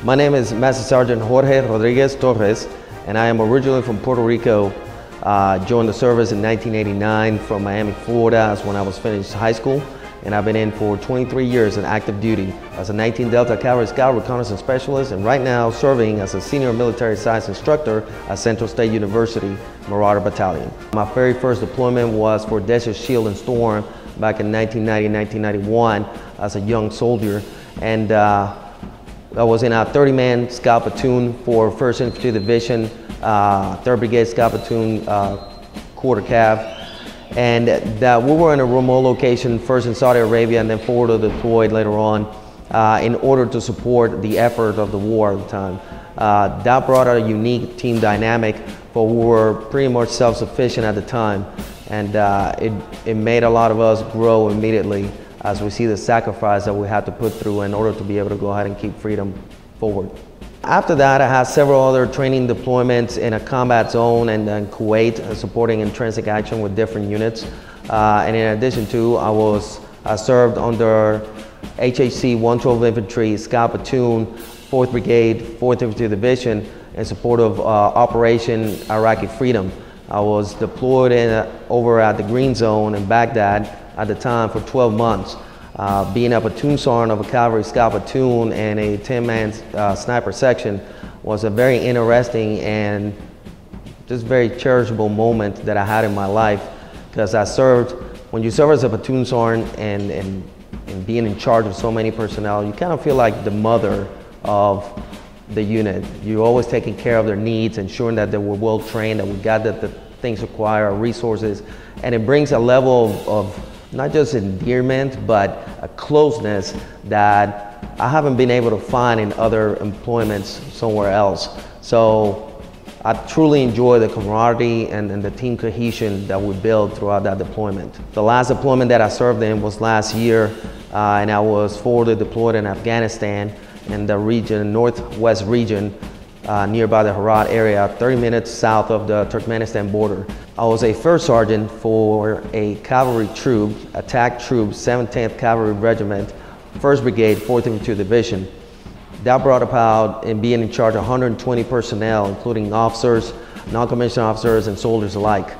My name is Master Sergeant Jorge Rodriguez Torres, and I am originally from Puerto Rico. Joined the service in 1989 from Miami, Florida. That's when I was finished high school, and I've been in for 23 years in active duty as a 19 Delta Cavalry Scout Reconnaissance Specialist, and right now serving as a Senior Military Science Instructor at Central State University, Marauder Battalion. My very first deployment was for Desert Shield and Storm back in 1990-1991 as a young soldier, and I was in a 30-man scout platoon for 1st Infantry Division, 3rd Brigade Scout Platoon, Quarter Cav, and we were in a remote location, first in Saudi Arabia and then forward deployed later on in order to support the effort of the war at the time. That brought a unique team dynamic, but we were pretty much self-sufficient at the time, and it made a lot of us grow immediately as we see the sacrifice that we had to put through in order to be able to go ahead and keep freedom forward. After that, I had several other training deployments in a combat zone and in Kuwait, supporting intrinsic action with different units. And in addition to, I served under HHC 112 Infantry Scout Platoon, 4th Brigade, 4th Infantry Division in support of Operation Iraqi Freedom. I was deployed over at the Green Zone in Baghdad at the time for 12 months. Being a platoon sergeant of a cavalry scout platoon and a 10-man sniper section was a very interesting and just very cherishable moment that I had in my life, because when you serve as a platoon sergeant and being in charge of so many personnel, you kind of feel like the mother of the unit. You're always taking care of their needs, ensuring that they were well trained, that we got the things required, our resources, and it brings a level of not just endearment, but a closeness that I haven't been able to find in other employments somewhere else. So I truly enjoy the camaraderie and the team cohesion that we built throughout that deployment. The last deployment that I served in was last year, and I was forwarded deployed in Afghanistan in the region, northwest region, nearby the Herat area, 30 minutes south of the Turkmenistan border. I was a first sergeant for a cavalry troop, attack troop, 17th Cavalry Regiment, 1st Brigade, 4th Infantry Division. That brought about in being in charge of 120 personnel, including officers, non-commissioned officers, and soldiers alike.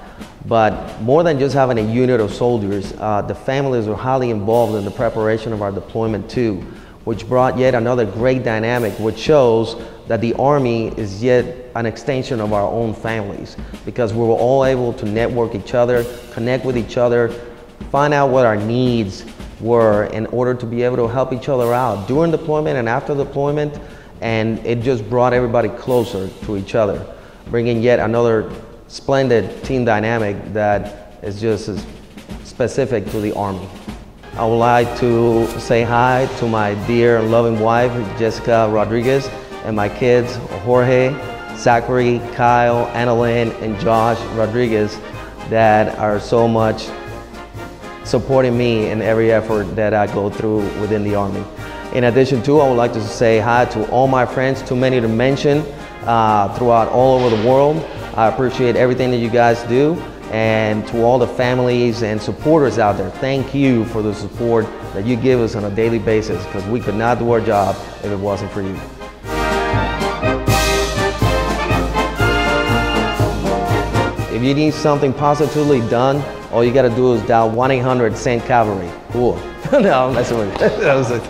But more than just having a unit of soldiers, the families were highly involved in the preparation of our deployment too, which brought yet another great dynamic, which shows that the Army is yet an extension of our own families, because we were all able to network each other, connect with each other, find out what our needs were in order to be able to help each other out during deployment and after deployment, and it just brought everybody closer to each other, bringing yet another splendid team dynamic that is just as specific to the Army. I would like to say hi to my dear and loving wife, Jessica Rodriguez, and my kids, Jorge, Zachary, Kyle, Annalyn, and Josh Rodriguez, that are so much supporting me in every effort that I go through within the Army. In addition to, I would like to say hi to all my friends, too many to mention, throughout all over the world. I appreciate everything that you guys do. And to all the families and supporters out there, thank you for the support that you give us on a daily basis, because we could not do our job if it wasn't for you. If you need something positively done, all you gotta do is dial 1-800-SEND-CAVALRY. Cool. No, I'm messing with you. That was it.